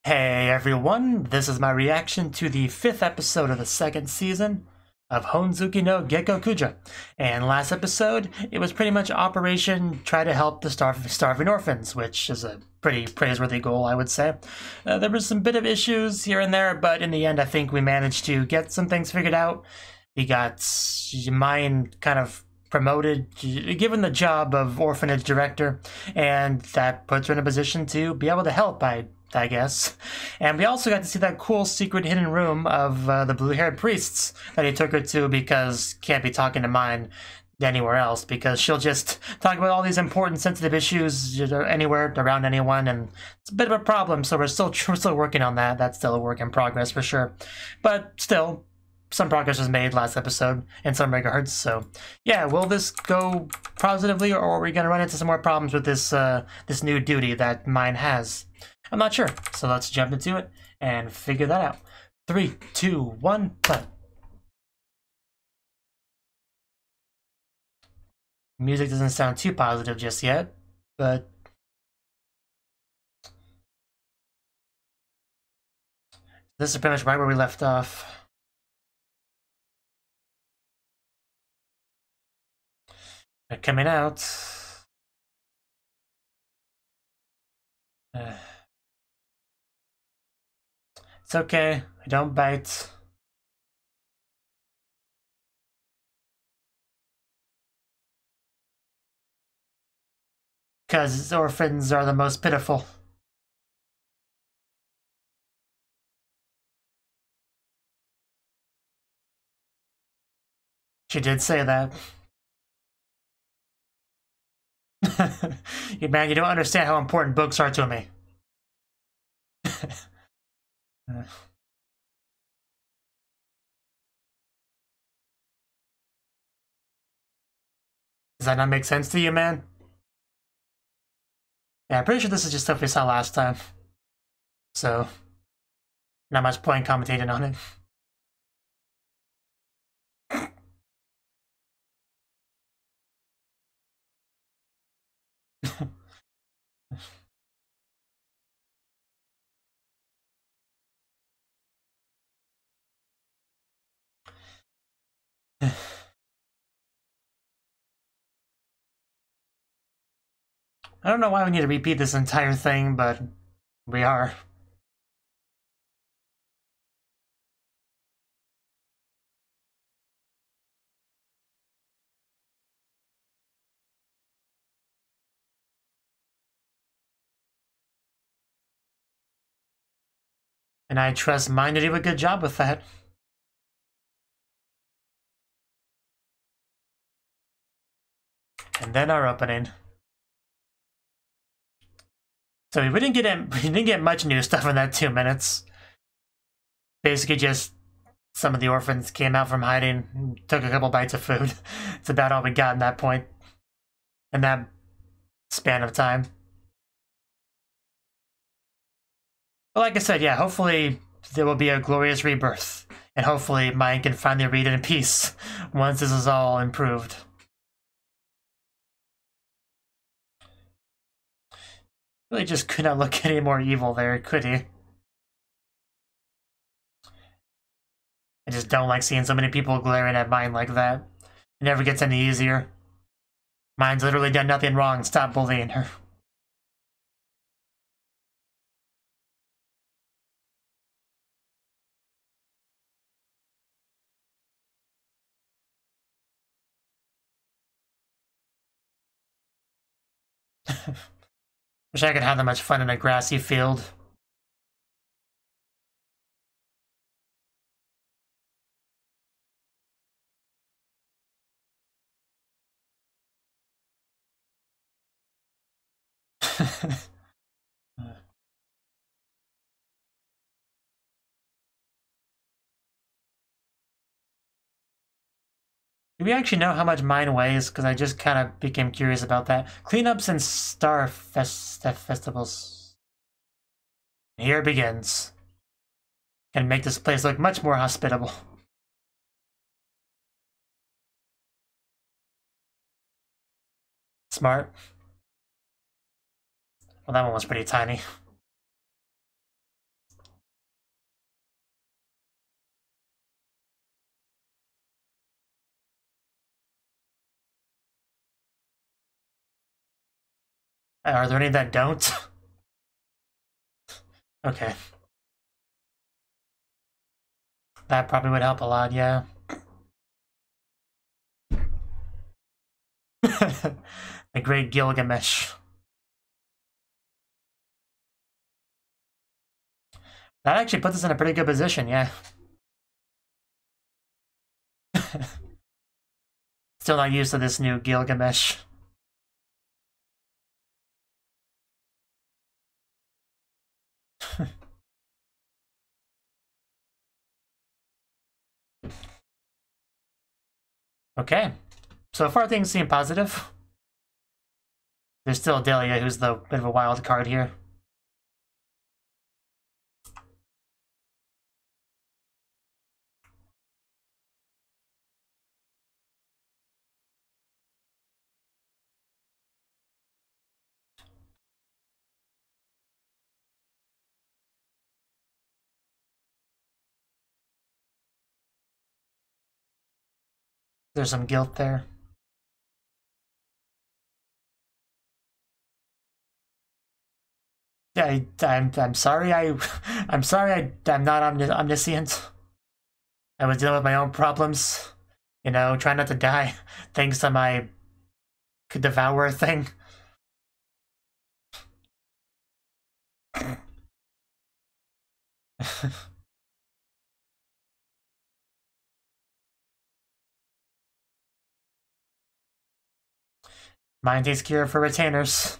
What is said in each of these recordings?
Hey everyone, this is my reaction to the 5th episode of the 2nd season of Honzuki no Gekokujou. And last episode, it was pretty much Operation Try to Help the Starving Orphans, which is a pretty praiseworthy goal, I would say. There was some bit of issues here and there, but in the end, I think we managed to get some things figured out. We got mine kind of promoted, given the job of orphanage director, and that puts her in a position to be able to help, I guess. And we also got to see that cool secret hidden room of the blue-haired priests that he took her to because can't be talking to mine anywhere else because she'll just talk about all these important sensitive issues anywhere around anyone, and it's a bit of a problem, so we're still working on that. That's still a work in progress for sure. But still, some progress was made last episode in some regards, so yeah, will this go positively, or are we going to run into some more problems with this this new duty that mine has? I'm not sure, so let's jump into it and figure that out. 3, 2, 1, play. Music doesn't sound too positive just yet, but this is pretty much right where we left off. They're coming out. It's okay, I don't bite. Because orphans are the most pitiful. She did say that. Man, you don't understand how important books are to me. Does that not make sense to you, man? Yeah, I'm pretty sure this is just stuff we saw last time. So, not much point commentating on it. I don't know why we need to repeat this entire thing, but we are. And I trust mine to do a good job with that. And then our opening. So we didn't get much new stuff in that 2 minutes. Basically just some of the orphans came out from hiding, took a couple bites of food. It's about all we got in that point. In that span of time. But like I said, yeah, hopefully there will be a glorious rebirth. And hopefully mine can finally read in peace once this is all improved. Really just could not look any more evil there, could he? I just don't like seeing so many people glaring at mine like that. It never gets any easier. Mine's literally done nothing wrong. Stop bullying her. Wish I could have that much fun in a grassy field. Do we actually know how much mine weighs? Because I just kind of became curious about that. Cleanups and festivals. Here it begins. Can make this place look much more hospitable. Smart. Well, that one was pretty tiny. Are there any that don't? Okay. That probably would help a lot, yeah. The great Gilgamesh. That actually puts us in a pretty good position, yeah. Still not used to this new Gilgamesh. Okay. So far things seem positive. There's still Delia, who's the bit of a wild card here. There's some guilt there. I'm sorry. I'm sorry. I'm not omniscient. I was dealing with my own problems. You know, trying not to die thanks to my could devour thing. Mind takes cure for retainers.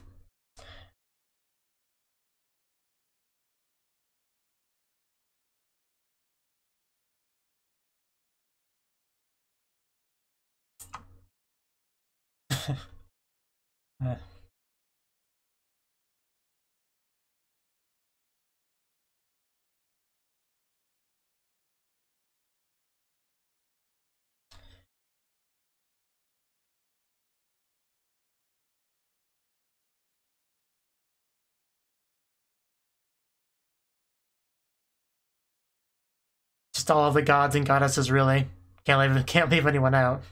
Just all of the gods and goddesses, really. Can't leave anyone out.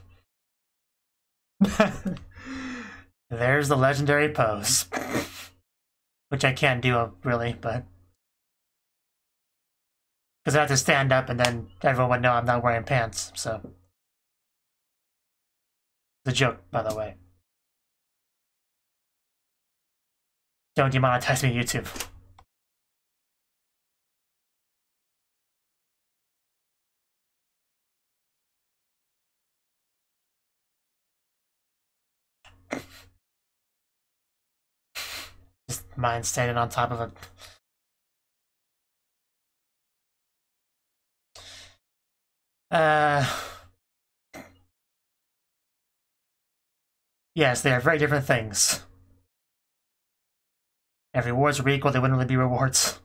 There's the legendary pose. Which I can't do, really, but... Because I have to stand up and then everyone would know I'm not wearing pants, so... It's a joke, by the way. Don't demonetize me, YouTube. Just mine standing on top of a... Yes, they are very different things. If rewards were equal, they wouldn't really be rewards.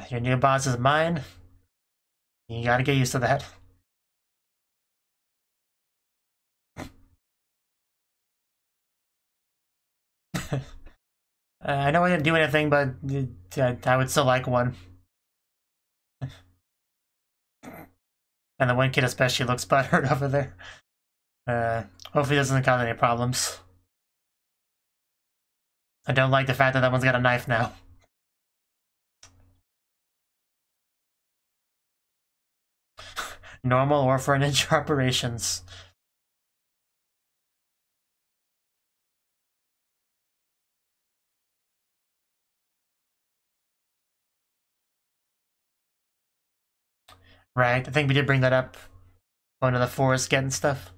Your new boss is mine. You gotta get used to that. I know I didn't do anything, but I would still like one. And the one kid especially looks butthurt over there. Hopefully it doesn't cause any problems. I don't like the fact that one's got a knife now. Normal or for ninja operations. Right, I think we did bring that up. Going to the forest, getting stuff.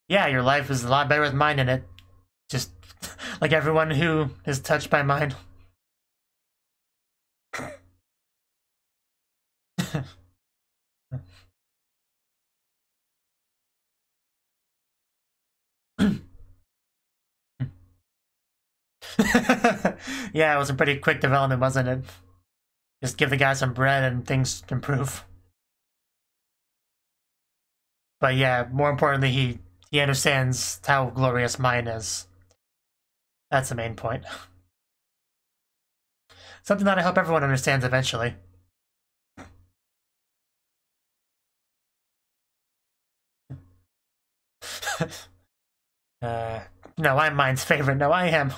Yeah, your life is a lot better with mine in it. Just like everyone who is touched by mine. Yeah, it was a pretty quick development, wasn't it? Just give the guy some bread and things improve. But yeah, more importantly, he understands how glorious mine is. That's the main point. Something that I hope everyone understands eventually. No, I'm mine's favorite. No, I am.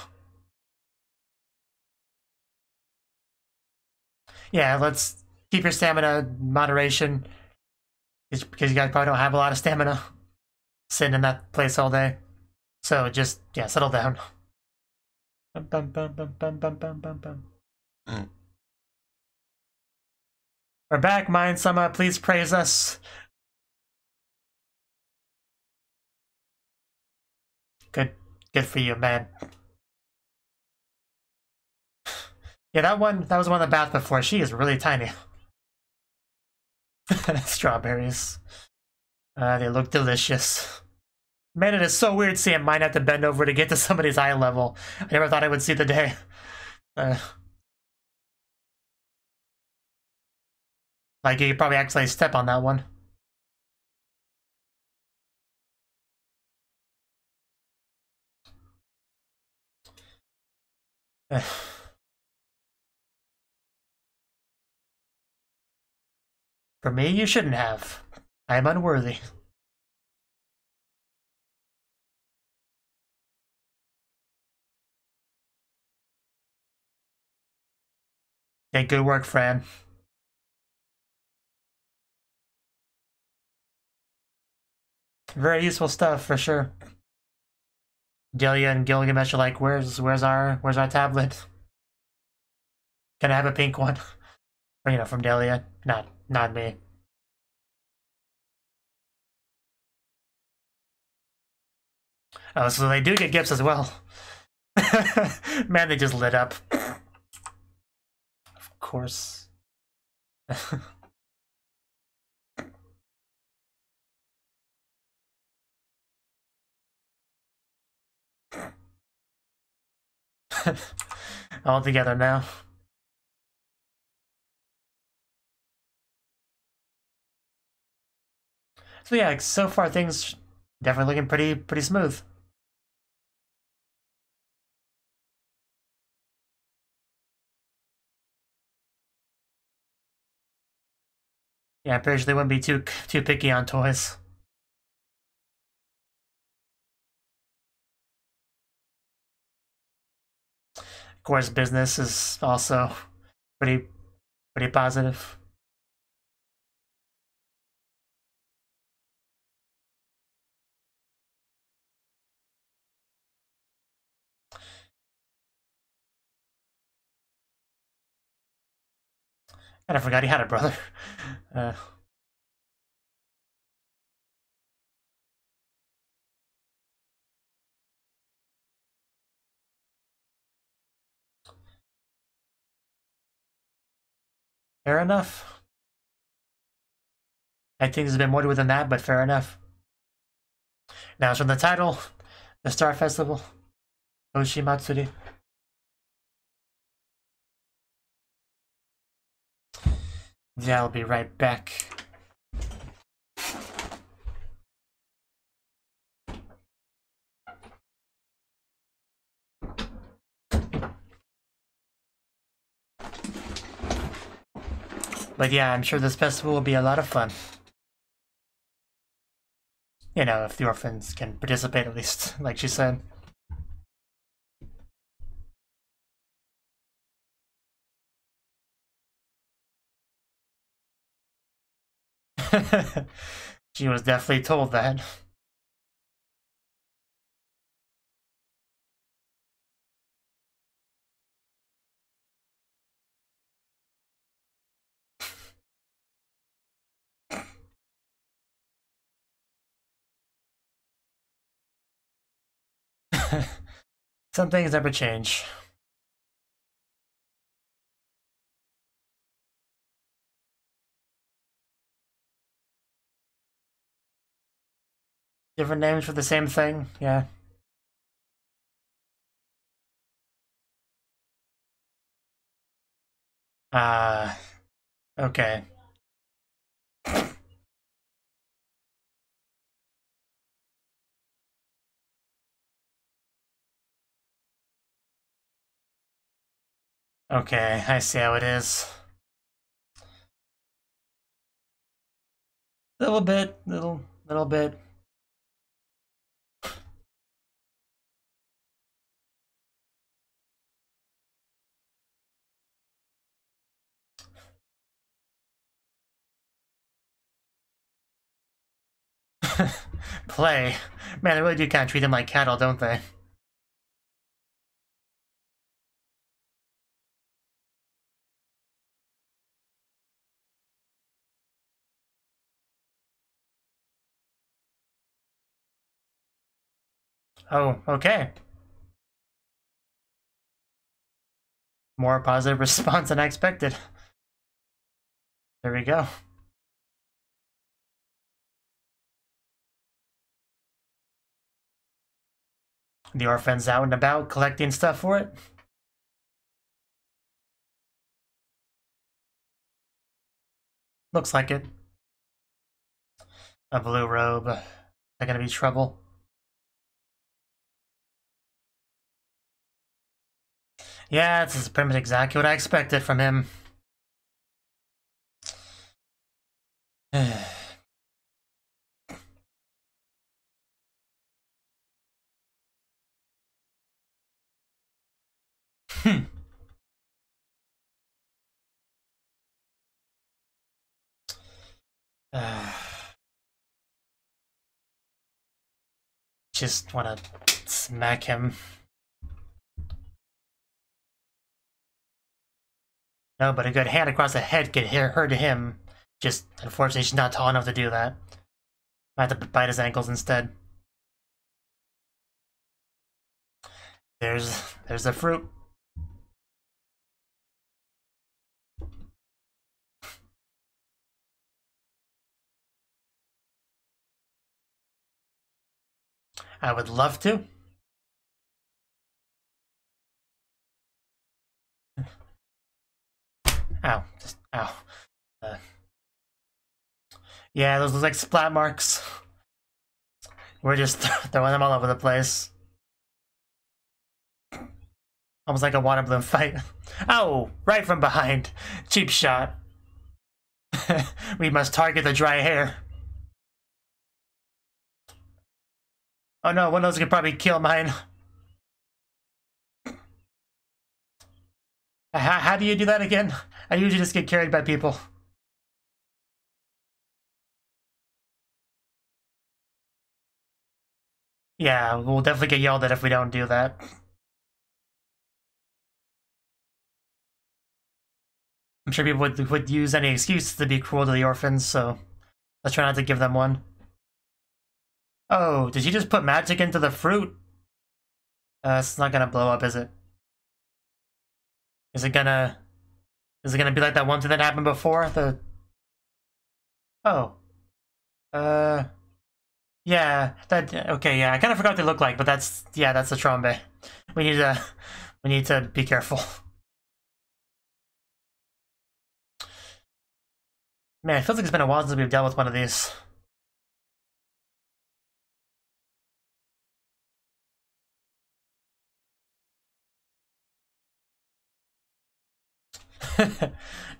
Yeah, let's keep your stamina moderation. Because you guys probably don't have a lot of stamina sitting in that place all day. So just, yeah, settle down. Bum, bum, bum, bum, bum, bum, bum, bum, bum. We're back, Mind-sama. Please praise us. Good for you, man. Yeah, that was one of the baths before. She is really tiny. Strawberries. They look delicious. Man, it is so weird seeing mine have to bend over to get to somebody's eye level. I never thought I would see the day. Like, you could probably actually step on that one. For me, you shouldn't have. I am unworthy. Okay, good work, Fran. Very useful stuff, for sure. Delia and Gilgamesh are like, where's our tablet? Can I have a pink one? Or, you know, from Delia. Not me. Oh, so they do get gifts as well. Man, they just lit up. Of course. All together now. So yeah, so far things definitely looking pretty smooth. Yeah, I'm pretty sure they wouldn't be too picky on toys. Of course, business is also pretty positive. And I forgot he had a brother. Fair enough. I think there's a bit more to it than that, but fair enough. Now, from the title, the Star Festival, Oshimatsuri. Yeah, I'll be right back. But yeah, I'm sure this festival will be a lot of fun. You know, if the orphans can participate at least, like she said. She was definitely told that. Some things never change. Different names for the same thing, yeah. Okay. Okay, I see how it is. Little bit. Play. Man, they really do kind of treat them like cattle, don't they? Oh, okay. More positive response than I expected. There we go. The orphan's out and about collecting stuff for it. Looks like it. A blue robe. Is that gonna be trouble? Yeah, this is pretty much exactly what I expected from him. Just wanna smack him. No, but a good hand across the head could hurt him. Just, unfortunately, she's not tall enough to do that. I have to bite his ankles instead. There's the fruit. I would love to. Ow. Just, ow. Yeah, those look like splat marks. We're just throwing them all over the place. Almost like a water balloon fight. Oh, right from behind. Cheap shot. We must target the dry hair. Oh no, one of those could probably kill mine. How do you do that again? I usually just get carried by people. Yeah, we'll definitely get yelled at if we don't do that. I'm sure people would use any excuse to be cruel to the orphans, so let's try not to give them one. Oh, did she just put magic into the fruit? It's not gonna blow up, is it? Is it gonna be like that one thing that happened before? Oh. Yeah, okay, yeah, I kinda forgot what they look like, but that's the Trombe. We need to be careful. Man, it feels like it's been a while since we've dealt with one of these.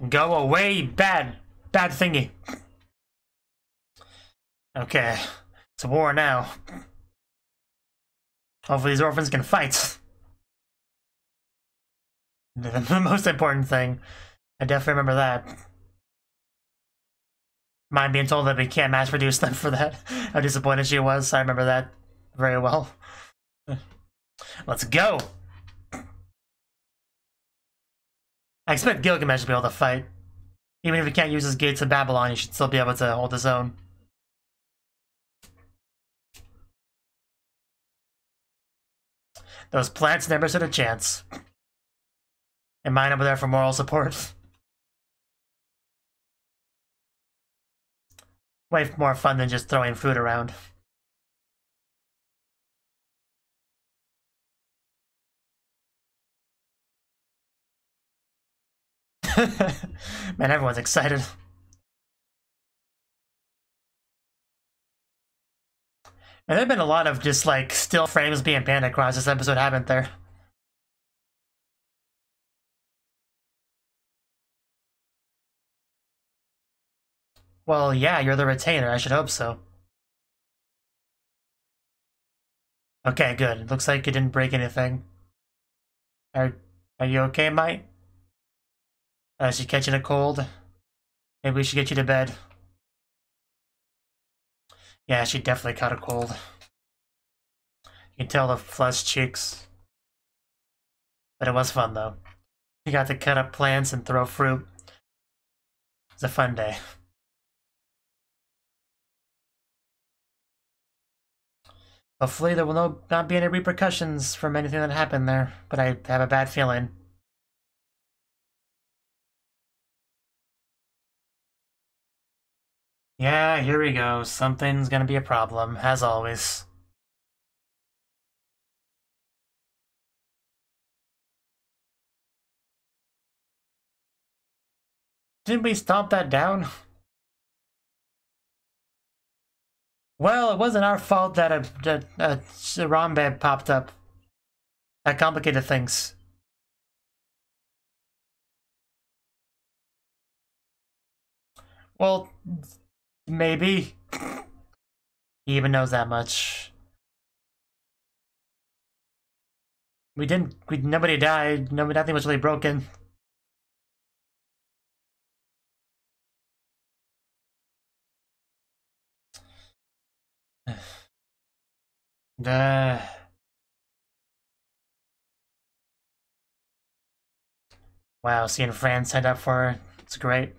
Go away, bad thingy. Okay, it's a war now. Hopefully these orphans can fight. The most important thing. I definitely remember that. Mind being told that we can't mass produce them for that. How disappointed she was. I remember that very well. Let's go! I expect Gilgamesh to be able to fight. Even if he can't use his gates of Babylon, he should still be able to hold his own. Those plants never stood a chance. And mine over there for moral support. Way more fun than just throwing food around. Man, everyone's excited. And there have been a lot of just like still frames being panned across this episode, haven't there? Well, yeah, you're the retainer. I should hope so. Okay, good. It looks like you didn't break anything. Are you okay, mate? Is she catching a cold? Maybe we should get you to bed. Yeah, she definitely caught a cold. You can tell the flushed cheeks. But it was fun, though. You got to cut up plants and throw fruit. It was a fun day. Hopefully there will not be any repercussions from anything that happened there, but I have a bad feeling. Yeah, here we go. Something's gonna be a problem, as always. Didn't we stomp that down? Well, it wasn't our fault that a Rambe popped up. That complicated things. Well, maybe. He even knows that much. Nobody died. Nothing was really broken. Wow, seeing France signed up for her, it's great.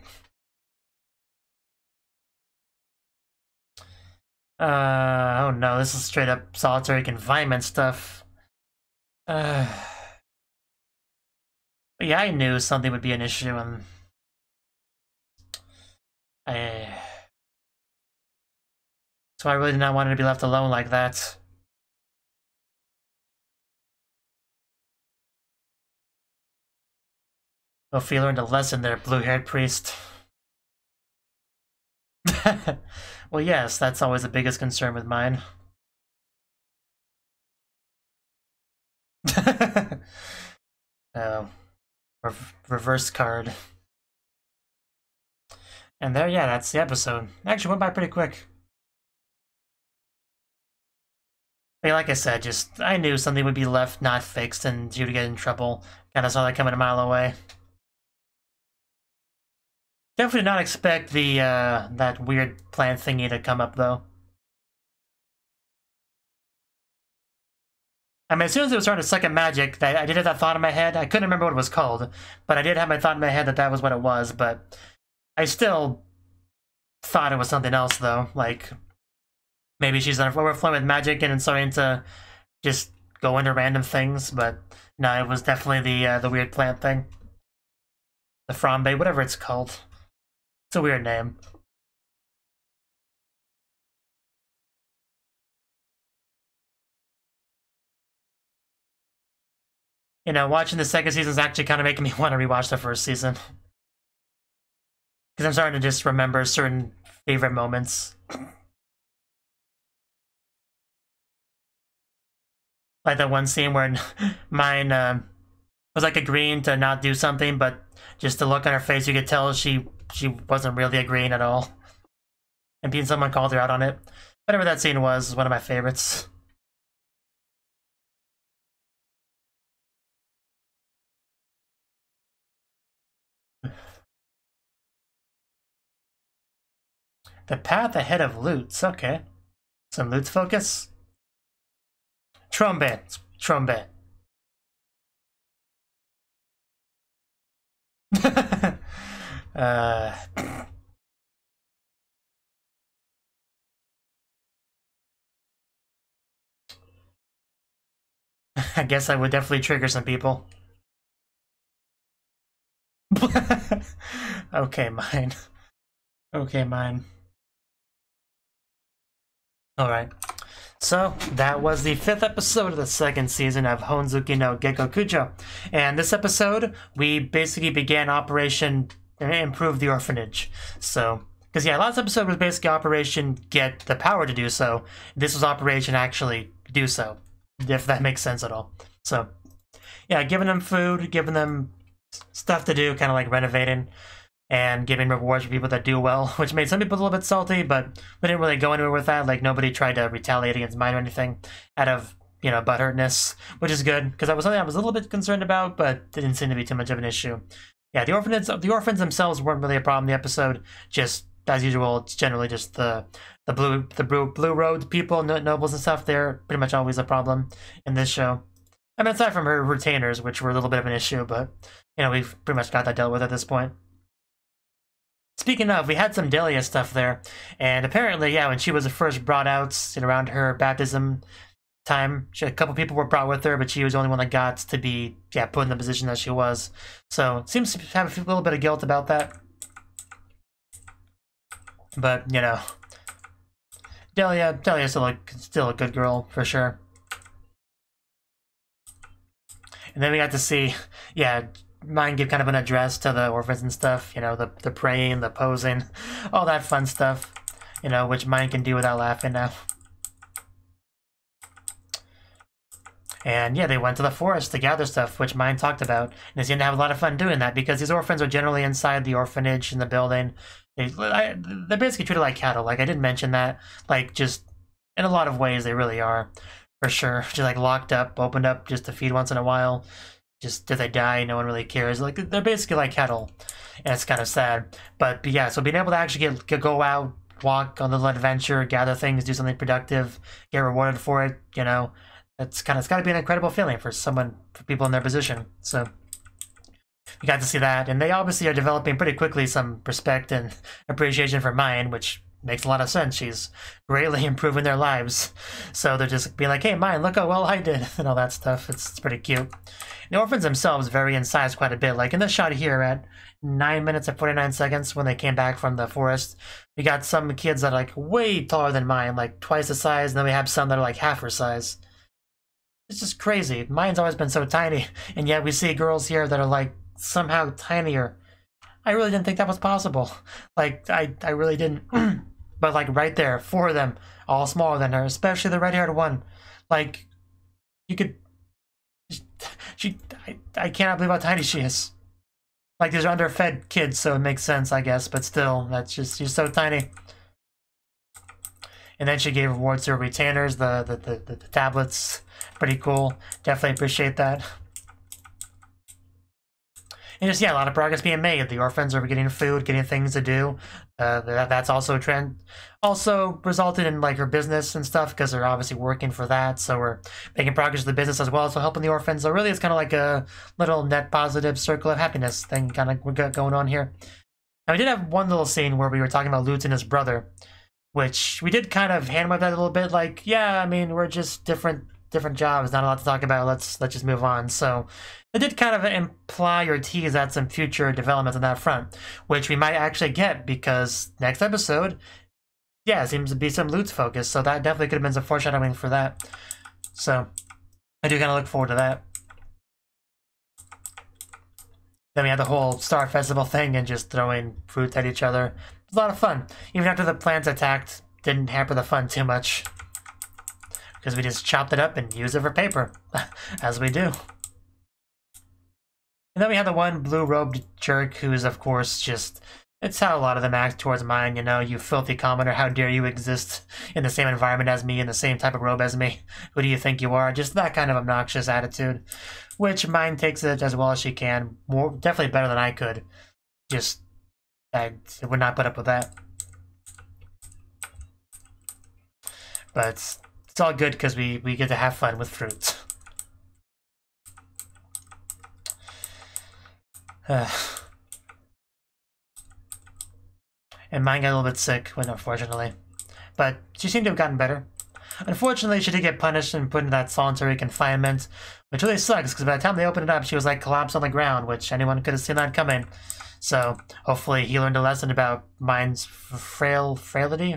Oh no, this is straight up solitary confinement stuff. Yeah, I knew something would be an issue, and so I really did not want her to be left alone like that. Hopefully you learned a lesson there, blue-haired priest. Well, yes, that's always the biggest concern with mine. Oh, reverse card. And there, yeah, that's the episode. Actually went by pretty quick. But like I said, I knew something would be left not fixed and she would get in trouble. Kinda saw that coming a mile away. Definitely not expect the, that weird plant thingy to come up, though. I mean, as soon as it was starting to suck at magic, I did have that thought in my head. I couldn't remember what it was called, but I did have my thought in my head that that was what it was, but I still thought it was something else, though. Like, maybe she's overflowing with magic and starting to just go into random things, but no, it was definitely the weird plant thing. The Frambe, whatever it's called. It's a weird name. You know, watching the second season is actually kind of making me want to rewatch the first season. Because I'm starting to just remember certain favorite moments. Like that one scene where mine was like agreeing to not do something, but just to look on her face, you could tell she wasn't really agreeing at all. And being someone called her out on it. Whatever that scene was one of my favorites. The path ahead of Lutz, okay. Some Lutz focus. Trombette. I guess I would definitely trigger some people. Okay, mine. Okay, mine. Alright. So, that was the 5th episode of the 2nd season of Honzuki no Gekokujou. And this episode, we basically began Operation Improve the Orphanage. So, because yeah, last episode was basically Operation Get the Power to do so. This was Operation Actually Do So, if that makes sense at all. So, yeah, giving them food, giving them stuff to do, kind of like renovating, and giving rewards for people that do well, which made some people a little bit salty, but we didn't really go anywhere with that. Like, nobody tried to retaliate against mine or anything out of, you know, butthurtness, which is good, because that was something I was a little bit concerned about, but it didn't seem to be too much of an issue. Yeah, the orphans themselves weren't really a problem in the episode, just as usual, it's generally just the blue road people, nobles and stuff. They're pretty much always a problem in this show. I mean, aside from her retainers, which were a little bit of an issue, but you know, we've pretty much got that dealt with at this point. Speaking of, we had some Delia stuff there, and apparently, yeah, when she was first brought out around her baptism time, a couple people were brought with her, but she was the only one that got to be, yeah, put in the position that she was. So, seems to have a little bit of guilt about that. But, you know, Delia's still a good girl, for sure. And then we got to see, yeah, Mine give kind of an address to the orphans and stuff, you know, the praying, the posing, all that fun stuff, you know, which Mine can do without laughing now. And yeah, they went to the forest to gather stuff, which Mine talked about, and they seemed to have a lot of fun doing that because these orphans are generally inside the orphanage in the building. They're basically treated like cattle. Like, I did mention that, like, just in a lot of ways they really are, for sure. Just like locked up, opened up just to feed once in a while. Just if they die, no one really cares. Like, they're basically like cattle, and it's kind of sad. But yeah, so being able to actually go out, walk on a little adventure, gather things, do something productive, get rewarded for it, you know, it's got to be an incredible feeling for people in their position. So we got to see that, and they obviously are developing pretty quickly some respect and appreciation for Mine, which makes a lot of sense. She's greatly improving their lives. So they're just being like, hey, Mine, look how well I did, and all that stuff. It's pretty cute. The orphans themselves vary in size quite a bit. Like in this shot here at 9 minutes and 49 seconds when they came back from the forest, we got some kids that are like way taller than Mine, like twice the size, and then we have some that are like half her size. It's just crazy. Mine's always been so tiny, and yet we see girls here that are like somehow tinier. I really didn't think that was possible. Like, I really didn't. But like right there, 4 of them, all smaller than her, especially the red-haired one. Like, you could... I cannot believe how tiny she is. Like, these are underfed kids, so it makes sense, I guess, but still, that's just, she's so tiny. And then she gave rewards to her retainers, the tablets. Pretty cool. Definitely appreciate that. And just, yeah, a lot of progress being made. The orphans are getting food, getting things to do. That's also a trend. Also resulted in, like, her business and stuff, because they're obviously working for that. So we're making progress with the business as well, so helping the orphans. So really, it's kind of like a little net positive circle of happiness thing kind of going on here. And we did have one little scene where we were talking about Lutz and his brother, which we did kind of hand that a little bit. Like, yeah, I mean, we're just different jobs, not a lot to talk about. Let's just move on. So it did kind of imply or tease at some future developments on that front, which we might actually get because next episode, yeah, seems to be some Lutz focus. So that definitely could have been some foreshadowing for that. So I do kind of look forward to that. Then we had the whole Star Festival thing and just throwing fruits at each other. It was a lot of fun. Even after the plants attacked, didn't hamper the fun too much, because we just chopped it up and used it for paper, as we do. And then we had the one blue-robed jerk who's, of course, just... It's how a lot of them act towards Mine, you know, you filthy commenter, how dare you exist in the same environment as me, in the same type of robe as me? Who do you think you are? Just that kind of obnoxious attitude, which Mine takes it as well as she can. Definitely better than I could. Just, I would not put up with that. But it's all good because we get to have fun with fruits. And Mine got a little bit sick, unfortunately. But she seemed to have gotten better. Unfortunately, she did get punished and put in that solitary confinement, which really sucks, because by the time they opened it up, she was like collapsed on the ground, which anyone could have seen that coming. So, hopefully he learned a lesson about Mine's frailty?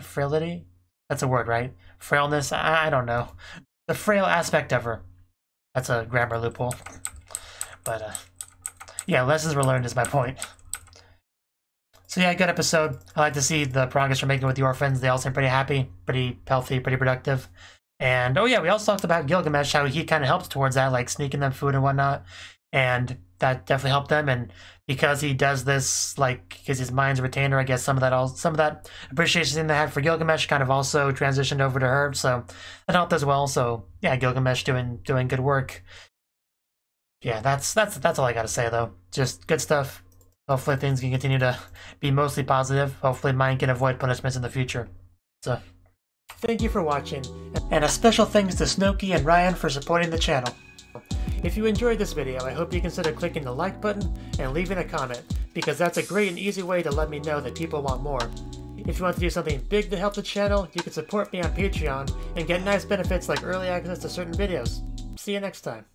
That's a word, right? Frailness? I don't know. The frail aspect of her. That's a grammar loophole. But, yeah, lessons were learned is my point. So yeah, good episode. I like to see the progress we're making with the orphans. They all seem pretty happy, pretty healthy, pretty productive. And, oh yeah, we also talked about Gilgamesh, how he kind of helped towards that, like sneaking them food and whatnot. And that definitely helped them. And because he does this, like, because his mind's a retainer, I guess some of that appreciation they had for Gilgamesh kind of also transitioned over to her. So that helped as well. So yeah, Gilgamesh doing good work. Yeah, that's all I gotta say though. Just good stuff. hopefully things can continue to be mostly positive. Hopefully mine can avoid punishments in the future. So, thank you for watching, and a special thanks to Cnouki and Ryan for supporting the channel. If you enjoyed this video, I hope you consider clicking the like button and leaving a comment, because that's a great and easy way to let me know that people want more. If you want to do something big to help the channel, you can support me on Patreon and get nice benefits like early access to certain videos. See you next time.